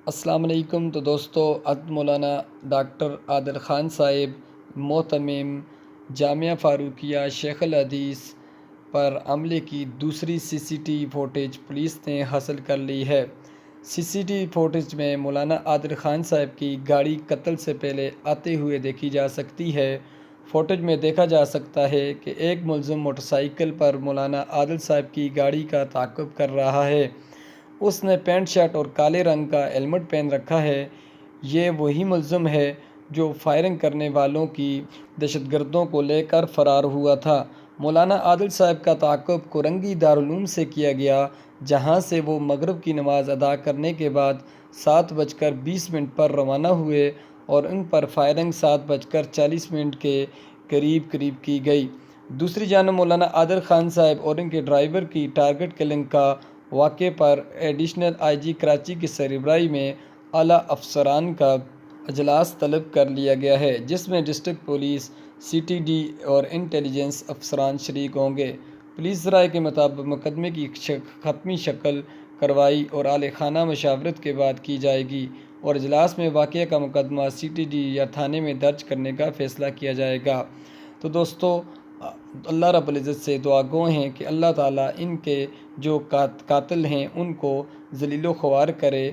السلام علیکم۔ تو دوستو، مولانا ڈاکٹر عادل خان صاحب محتمم جامعہ فاروقیہ شیخ الحدیث پر حملے کی دوسری C C T V footage police نے حاصل کر لی ہے۔ سی سی ٹی وی فوٹیج میں مولانا عادل خان صاحب کی گاڑی قتل سے پہلے آتے ہوئے دیکھی جا سکتی ہے۔ فوٹیج میں دیکھا جا سکتا ہے کہ ایک ملزم موٹر سائیکل پر مولانا عادل صاحب کی گاڑی کا تعاقب کر رہا ہے۔ اس نے پینٹ شرٹ اور کالے رنگ کا ہیلمٹ پہن رکھا ہے۔ یہ وہی ملزم ہے جو فائرنگ کرنے والوں کی دہشت گردوں کو لے کر فرار ہوا تھا۔ مولانا عادل صاحب کا تعاقب کورنگی دارالعلوم سے کیا گیا، جہاں سے وہ مغرب کی نماز ادا کرنے کے بعد 7:20 پر روانہ ہوئے اور ان پر فائرنگ 7:40 کے قریب کی گئی۔ دوسری جانب مولانا عادل خان صاحب اور ان کے ڈرائیور کی ٹارگٹ کلنگ کا واقعے پر ایڈیشنل آئی جی کراچی کی سربراہی میں اعلیٰ افسران کا اجلاس طلب کر لیا گیا ہے، جس میں district police, C T D اور انٹیلیجنس افسران شریک ہوں گے۔ پولیس ذرائع کے مطابق مقدمے کی حتمی شکل کارروائی اور اعلی خانہ مشاورت کے بعد کی جائے گی اور اجلاس میں واقعہ کا مقدمہ سی ٹی ڈی یا تھانے میں درج کرنے کا فیصلہ کیا جائے گا۔ تو دوستو، اللہ رب العزت سے دعا گو ہیں کہ اللہ تعالیٰ ان کے جو قاتل ہیں ان کو ذلیل و خوار کرے۔